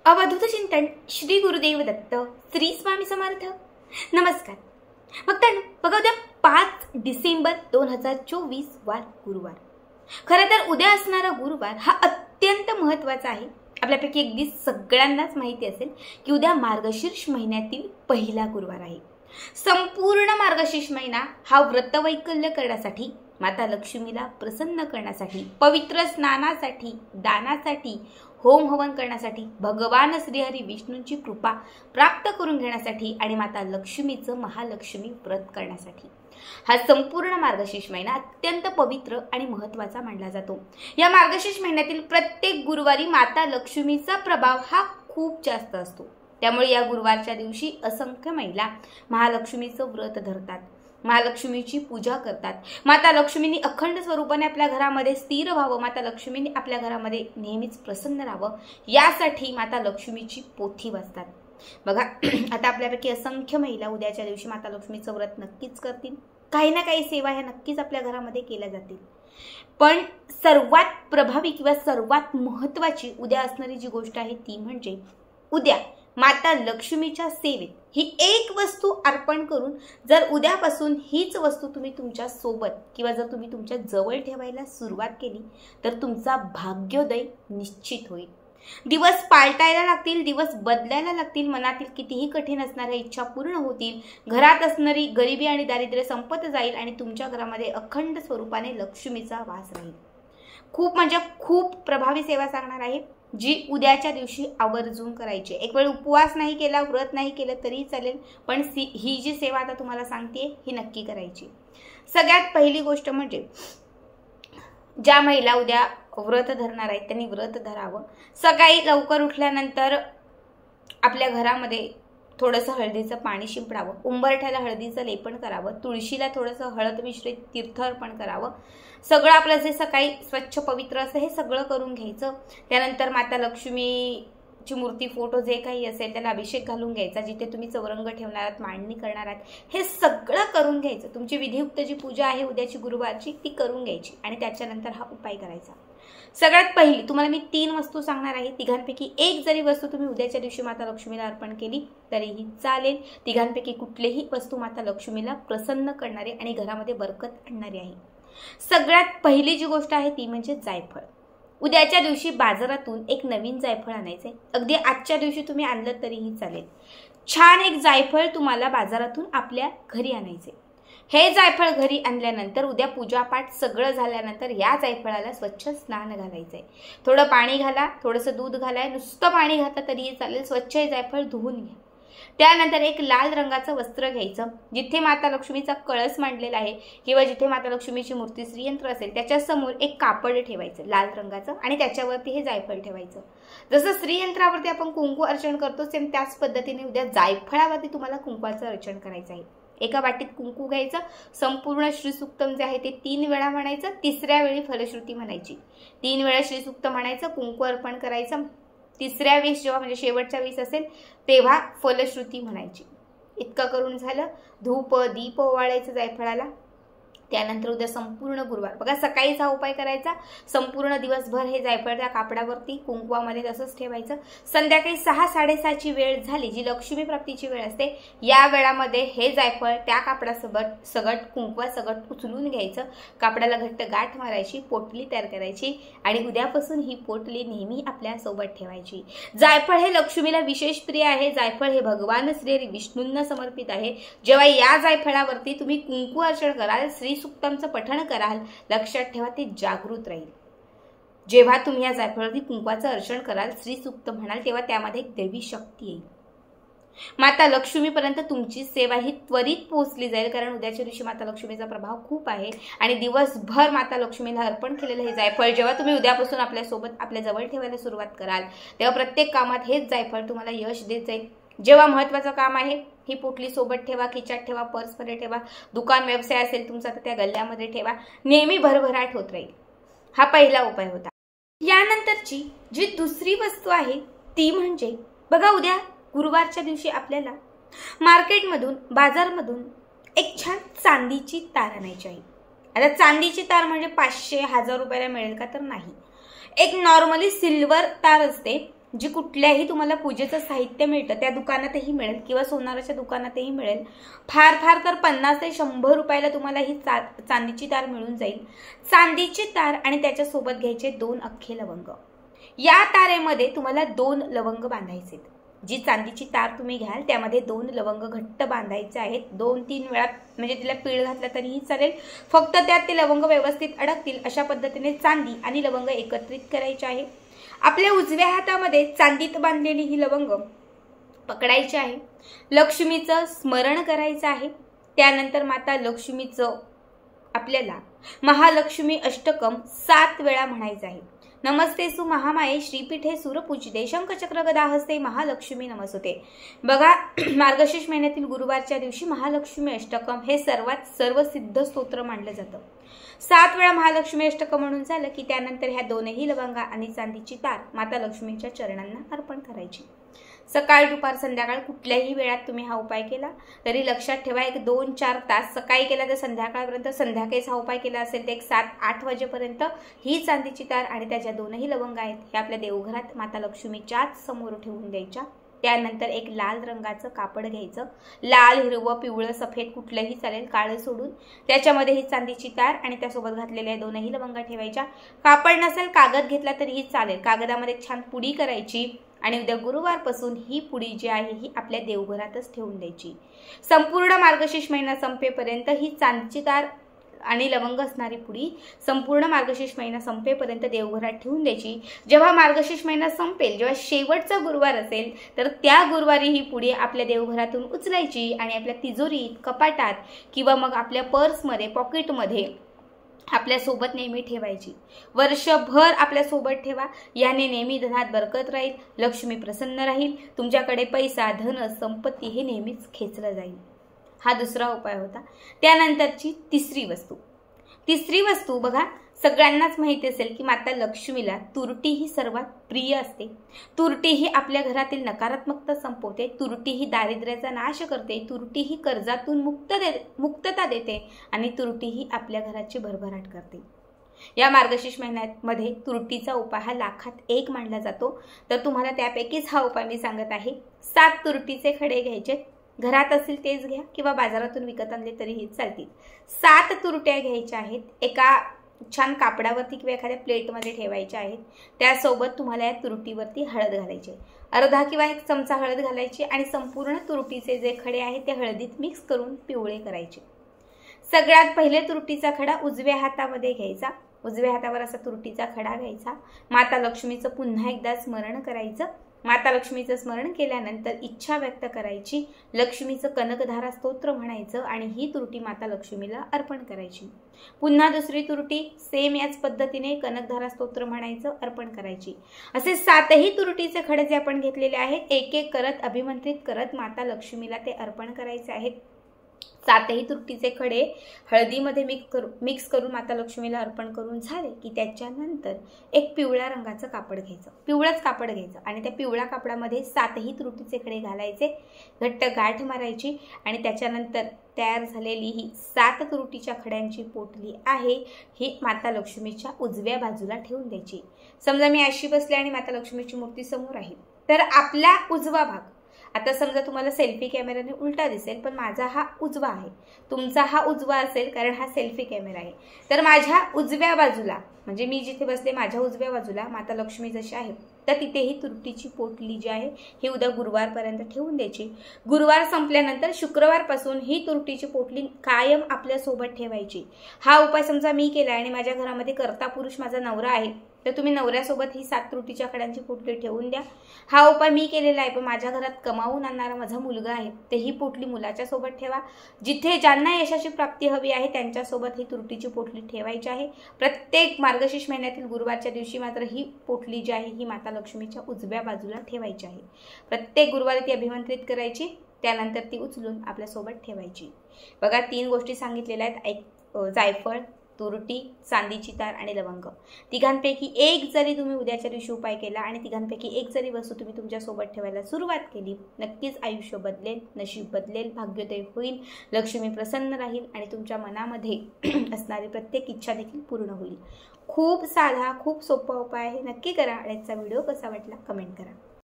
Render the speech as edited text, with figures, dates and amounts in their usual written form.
अवधूत चिंतन श्री गुरुदेव दत्त श्री स्वामी समर्थ। नमस्कार भक्तांनो, बघा उद्या 5 डिसेंबर 2024 वार गुरुवार। खरं तर उद्या असणारा गुरुवार हा अत्यंत महत्त्वाचा आहे। आपल्यापैकी अगदी सगळ्यांनाच माहिती असेल की उद्या मार्गशीर्ष महिन्यातील पहिला गुरुवार आहे। संपूर्ण मार्गशीर्ष महिना हा व्रतवैकल्य करण्यासाठी, माता लक्ष्मीला प्रसन्न करण्यासाठी, पवित्र स्नानासाठी, दानासाठी, होम हवन करण्यासाठी, भगवान श्रीहरी विष्णूंची कृपा प्राप्त करून घेण्यासाठी आणि माता लक्ष्मीचं महालक्ष्मी व्रत करण्यासाठी हा संपूर्ण मार्गशीर्ष महिना अत्यंत पवित्र आणि महत्त्वाचा मानला जातो। या मार्गशीर्ष महिन्यातील प्रत्येक गुरुवारी माता लक्ष्मीचा प्रभाव हा खूप जास्त असतो। त्यामुळे या गुरुवारच्या दिवशी असंख्य महिला महालक्ष्मीचं व्रत धरतात, महालक्ष्मीची पूजा करतात। माता लक्ष्मीनी अखंड स्वरूपाने आपल्या घरामध्ये स्थिर व्हावं, माता लक्ष्मीने आपल्या घरामध्ये नेहमीच प्रसन्न राहावं, यासाठी माता लक्ष्मीची पोथी वाचतात। बघा, आता आपल्यापैकी असंख्य महिला उद्याच्या दिवशी माता लक्ष्मीचं व्रत नक्कीच करतील। काही ना काही सेवा ह्या नक्कीच आपल्या घरामध्ये केल्या जातील। पण सर्वात प्रभावी किंवा सर्वात महत्त्वाची उद्या असणारी जी गोष्ट आहे ती म्हणजे उद्या माता लक्ष्मीच्या सेवेत ही एक वस्तू अर्पण करून जर उद्यापासून हीच वस्तू तुम्ही तुमच्या सोबत किंवा जर तुम्ही तुमच्या जवळ ठेवायला सुरुवात केली तर तुमचा भाग्योदय निश्चित होईल। दिवस पालटायला लागतील, दिवस बदलायला लागतील, मनातील कितीही कठीण असणाऱ्या इच्छा पूर्ण होतील, घरात असणारी गरिबी आणि दारिद्र्य संपत जाईल आणि तुमच्या घरामध्ये अखंड स्वरूपाने लक्ष्मीचा वास राहील। खूप म्हणजे खूप प्रभावी सेवा सांगणार आहे जी उद्याच्या दिवशी आवर्जून करायची। एक वेळ उपवास नाही केला, व्रत नाही केलं तरी चालेल, पण ही जी सेवा आता तुम्हाला सांगते ही नक्की करायची। सगळ्यात पहिली गोष्ट म्हणजे ज्या महिला उद्या व्रत धरणार आहेत त्यांनी व्रत धरावं। सकाळी लवकर उठल्यानंतर आपल्या घरामध्ये थोडंसं हळदीचं पाणी शिंपडावं, उंबरठ्याला हळदीचं लेपन करावं, तुळशीला थोडंसं हळद मिश्रित तीर्थ अर्पण करावं। सगळं आपलं जे सकाळी स्वच्छ पवित्र असं हे सगळं करून घ्यायचं। त्यानंतर माता लक्ष्मीची मूर्ती, फोटो जे काही असेल त्याला अभिषेक घालून घ्यायचा। जिथे तुम्ही चौरंग ठेवणार आहात, मांडणी करणार आहात, हे सगळं करून घ्यायचं। तुमची विधियुक्त जी पूजा आहे उद्याची गुरुवारची ती करून घ्यायची आणि त्याच्यानंतर हा उपाय करायचा। सगळ्यात पहिली तुम्हाला मी 3 वस्तू सांगणार आहे। तिघांपैकी एक जरी वस्तू तुम्ही उद्याच्या दिवशी माता लक्ष्मीला अर्पण केली तरीही चालेल। तिघांपैकी कुठलीही वस्तू माता लक्ष्मीला प्रसन्न करणारी आणि घरामध्ये बरकत आणणारी आहे। सगळ्यात पहिली जी गोष्ट आहे ती म्हणजे जायफळ। उद्याच्या दिवशी बाजारातून एक नवीन जायफळ आणायचे। अगदी आजच्या दिवशी तुम्ही आणलं तरीही चालेल। छान एक जायफळ तुम्हाला बाजारातून आपल्या घरी आणायचे। हे जायफळ घरी आणल्यानंतर उद्या पूजापाठ सगळं झाल्यानंतर या जायफळाला स्वच्छ स्नान घालायचंय। थोडं पाणी घाला, थोडंसं दूध घालाय, नुसतं पाणी घातलं तरीही चालेल। स्वच्छ हे जायफळ धुवून घ्या। त्यानंतर एक लाल रंगाचं वस्त्र घ्यायचं। जिथे माता लक्ष्मीचा कळस मांडलेला आहे किंवा जिथे माता लक्ष्मीची मूर्ती, श्रीयंत्र असेल त्याच्या समोर एक कापड ठेवायचं लाल रंगाचं आणि त्याच्यावरती हे जायफळ ठेवायचं। जसं श्रीयंत्रावरती आपण कुंकू अर्चन करतो सेम त्याच पद्धतीने उद्या जायफळावरती तुम्हाला कुंकवाचं अर्चन करायचं आहे। एका वाटीत कुंकू घ्यायचं, संपूर्ण श्रीसुक्तम जे आहे ते 3 वेळा म्हणायचं, तिसऱ्या वेळी फलश्रुती म्हणायची। 3 वेळा श्रीसुक्त म्हणायचं, कुंकू अर्पण करायचं, तिसऱ्या वेळेस जेव्हा म्हणजे शेवटच्या वेळेस असेल तेव्हा फलश्रुती म्हणायची। इतकं करून झालं, धूप दीप ओवाळायचं जायफळाला। त्यानंतर उद्या संपूर्ण गुरुवार बघा सकाळीच हा उपाय करायचा। संपूर्ण दिवसभर हे जायफळ त्या कापडावरती कुंकवामध्ये तसंच ठेवायचं। संध्याकाळी 6-6:30ची वेळ झाली जी लक्ष्मी प्राप्तीची वेळ असते, या वेळामध्ये हे जायफळ त्या कापडासोबत सगट कुंकवा सगट उचलून घ्यायचं। कापडाला घट्ट गाठ मारायची, पोटली तयार करायची आणि उद्यापासून ही पोटली नेहमी आपल्या सोबत ठेवायची। जायफळ हे लक्ष्मीला विशेष प्रिय आहे। जायफळ हे भगवान श्री विष्णूंना समर्पित आहे। जेव्हा या जायफळावरती तुम्ही कुंकू अर्चन कराल, श्रीसुक्तमचं पठण कराल, लक्षात ठेवा ते जागृत राहील। जेव्हा तुम्ही या जायफळावरती कुंकवाचं अर्चन कराल, श्रीसुक्त म्हणाल, तेव्हा त्यामध्ये एक दैवी शक्ती येईल। माता लक्ष्मीपर्यंत तुमची सेवा ही त्वरित पोहोचली जाईल, कारण उद्याच्या दिवशी माता लक्ष्मीचा प्रभाव खूप आहे आणि दिवसभर माता लक्ष्मीला अर्पण केलेलं हे जायफळ जेव्हा तुम्ही उद्यापासून आपल्यासोबत आपल्या जवळ ठेवायला सुरुवात कराल तेव्हा प्रत्येक कामात हेच जायफळ तुम्हाला यश देत जाईल। जेव्हा महत्त्वाचं काम आहे ही पोटली सोबत ठेवा, खिचात ठेवा, पर्समध्ये ठेवा, दुकान व्यवसाय असेल तुमचा तर त्या गल्ल्यामध्ये ठेवा, नेहमी भरभराट होत राहील। हा पहिला उपाय होता। यानंतरची जी दुसरी वस्तू आहे ती म्हणजे बघा उद्या गुरुवारच्या दिवशी आपल्याला मार्केटमधून, बाजारमधून एक छान चांदीची तार आणायची आहे। आता चांदीची तार म्हणजे 500-1000 रुपयाला मिळेल का तर नाही, एक नॉर्मली सिल्वर तार असते जी कुठल्याही तुम्हाला पूजेचं साहित्य मिळतं त्या दुकानातही मिळेल किंवा सोनाराच्या दुकानातही मिळेल. फार फार तर 50 ते 100 रुपयाला तुम्हाला ही चांदीची तार मिळून जाईल. चांदीची तार आणि त्याच्यासोबत घ्यायचे 2 अख्खे लवंग. या तारेमध्ये तुम्हाला 2 लवंग बांधायचे. जी चांदीची तार तुम्ही घ्याल त्यामध्ये 2 लवंग घट्ट बांधायचे आहेत. 2-3 वेळा म्हणजे तिला पीळ घातला तरीही चालेल, फक्त त्यात ते लवंग व्यवस्थित अडकतील अशा पद्धतीने चांदी आणि लवंग एकत्रित करायचे आहे. आपल्या उजव्या हातामध्ये चांदीत बांधलेली ही लवंग पकडायची आहे. लक्ष्मीचं स्मरण करायचं आहे. त्यानंतर माता लक्ष्मीचं आपल्याला महालक्ष्मी अष्टकम 7 वेळा म्हणायचं आहे. नमस्तेसु महामाये श्रीपीठे सूरपूजिते शंखचक्र गदा हस्ते महालक्ष्मी नमस्ते. बघा, मार्गशीर्ष महिन्यातील गुरुवारच्या दिवशी महालक्ष्मी अष्टकम हे सर्वसिद्ध स्तोत्र मानलं जातं. 7 वेळा महालक्ष्मी अष्टकम म्हणून झालं की त्यानंतर ह्या 2ही लवंगा आणि चांदीची तार माता लक्ष्मीच्या चरणांना अर्पण करायची. सकाळ दुपार संध्याकाळ कुठल्याही वेळात तुम्ही हा उपाय केला तरी लक्षात ठेवा, एक 2-4 तास सकाळी केला तर संध्याकाळपर्यंत, संध्याकाळीच हा उपाय केला असेल तर एक 7-8 वाजेपर्यंत ही चांदीची तार आणि त्याच्या 2ही लवंगा आहेत हे आपल्या देवघरात माता लक्ष्मीच्याच समोर ठेवून द्यायच्या. त्यानंतर एक लाल रंगाचं कापड घ्यायचं. लाल, हिरवं, पिवळं, सफेद कुठलंही चालेल, काळं सोडून. त्याच्यामध्ये ही चांदीची तार आणि त्यासोबत घातलेल्या 2ही लवंगा ठेवायच्या. कापड नसेल कागद घेतला तरीही चालेल. कागदामध्ये छान पुडी करायची आणि उद्या गुरुवारपासून ही पुडी जी आहे ही आपल्या देवघरातच ठेवून द्यायची. संपूर्ण मार्गशीर्ष महिना संपेपर्यंत ही चांदीची तार आणि लवंग असणारी पुडी संपूर्ण मार्गशीर्ष महिना संपेपर्यंत देवघरात ठेवून द्यायची. जेव्हा मार्गशीर्ष महिना संपेल, जेव्हा शेवटचा गुरुवार असेल तर त्या गुरुवारी ही पुडी आपल्या देवघरातून उचलायची आणि आपल्या तिजोरीत, कपाटात किंवा मग आपल्या पर्समध्ये, पॉकेटमध्ये आपल्या सोबत नेहमी ठेवायची. वर्षभर आपल्या सोबत ठेवा. याने नेहमी धनात बरकत राहील, लक्ष्मी प्रसन्न राहील, तुमच्याकडे पैसा, धन, संपत्ती हे नेहमीच खेचलं जाईल. हा दुसरा उपाय होता. त्यानंतरची तिसरी वस्तू बघा, सगळ्यांनाच माहिती असेल की माता लक्ष्मीला तुरटी ही सर्वात प्रिय असते. तुरटी ही आपल्या घरातील नकारात्मकता संपवते. तुरटी ही दारिद्र्याचा नाश करते. तुरटी ही कर्जातून मुक्तता देते आणि तुरटी ही आपल्या घराची भरभराट करते. या मार्गशीर्ष महिन्यामध्ये तुरटीचा उपाय हा 1,00,000 मानला जातो. तर तुम्हाला त्यापैकीच हा उपाय मी सांगत आहे. 7 तुरटीचे खडे घ्यायचे. घरात असतील तेच घ्या किंवा बाजारातून विकत आणले तरीही चालतील. 7 तुरट्या घ्यायच्या आहेत. एका छान कापडावरती किंवा एखाद्या प्लेटमध्ये ठेवायच्या आहेत. त्यासोबत तुम्हाला या तुरटीवरती हळद घालायची. अर्धा किंवा 1 चमचा हळद घालायची आणि संपूर्ण तुरटीचे जे खडे आहेत ते हळदीत मिक्स करून पिवळे करायचे. सगळ्यात पहिले तुरटीचा खडा उजव्या हातामध्ये घ्यायचा. उजव्या हातावर असा तुरटीचा खडा घ्यायचा. माता लक्ष्मीचं पुन्हा एकदा स्मरण करायचं. माता लक्ष्मीचं स्मरण केल्यानंतर इच्छा व्यक्त करायची. लक्ष्मीचं कनकधारा स्तोत्र म्हणायचं आणि ही तुरटी माता लक्ष्मीला अर्पण करायची. पुन्हा दुसरी तुरटी सेम याच पद्धतीने कनकधारा स्तोत्र म्हणायचं, अर्पण करायची. असे 7ही तुरटीचे खडे जे आपण घेतलेले आहेत एक एक करत अभिमंत्रित करत माता लक्ष्मीला ते अर्पण करायचे आहेत. 7ही तुरटीचे खडे हळदीमध्ये मिक्स करून माता लक्ष्मीला अर्पण करून झाले की त्याच्यानंतर एक पिवळ्या रंगाचं कापड घ्यायचं. पिवळंच कापड घ्यायचं आणि त्या पिवळ्या कापडामध्ये 7ही तुरटीचे खडे घालायचे. घट्ट गाठ मारायची आणि त्याच्यानंतर तयार झालेली ही 7 तुरटीच्या खड्यांची पोटली आहे ही माता लक्ष्मीच्या उजव्या बाजूला ठेवून द्यायची. समजा मी अशी बसले आणि माता लक्ष्मीची मूर्ती समोर आहे तर आपला उजवा भाग, आता समजा तुम्हाला सेल्फी कॅमेराने उलटा दिसेल पण माझा हा उजवा आहे, तुमचा हा उजवा असेल कारण हा सेल्फी कॅमेरा आहे. तर माझ्या उजव्या बाजूला म्हणजे मी जिथे बसले माझ्या उजव्या बाजूला माता लक्ष्मी जशी आहे तर तिथे ही तुरटीची पोटली जी आहे ही उद्या गुरुवारपर्यंत ठेवून द्यायची. गुरुवार संपल्यानंतर शुक्रवारपासून ही तुरटीची पोटली कायम आपल्या सोबत ठेवायची. हा उपाय समजा मी केला आणि माझ्या घरामध्ये कर्ता पुरुष माझा नवरा आहे तर तुम्ही नवऱ्यासोबत ही 7 तुरटीच्या खड्यांची पोटली ठेवून द्या. हा उपाय मी केलेला आहे पण माझ्या घरात कमावून आणणारा माझा मुलगा आहे तर ही पोटली मुलाच्या सोबत ठेवा. जिथे ज्यांना यशाची प्राप्ती हवी आहे त्यांच्यासोबत ही तुरटीची पोटली ठेवायची आहे. प्रत्येक मार्गशीर्ष महिन्यातील गुरुवारच्या दिवशी मात्र ही पोटली जी आहे ही माता लक्ष्मीच्या उजव्या बाजूला ठेवायची आहे. प्रत्येक गुरुवारी ती अभिमंत्रित करायची, त्यानंतर ती उचलून आपल्या सोबत ठेवायची. बघा 3 गोष्टी सांगितलेल्या आहेत. जायफळ, तुरटी, चांदीची तार आणि लवंग. तिघांपैकी एक जरी तुम्ही उद्याच्या दिवशी उपाय केला आणि तिघांपैकी एक जरी वस्तू तुम्ही तुमच्या सोबत ठेवायला सुरुवात केली नक्कीच आयुष्य बदलेल, नशीब बदलेल, भाग्योदय होईल, लक्ष्मी प्रसन्न राहील आणि तुमच्या मनामध्ये असणारी प्रत्येक इच्छा देखील पूर्ण होईल. खूप साधा, खूप सोपा उपाय आहे. नक्की करा. आजचा व्हिडिओ कसा वाटला कमेंट करा.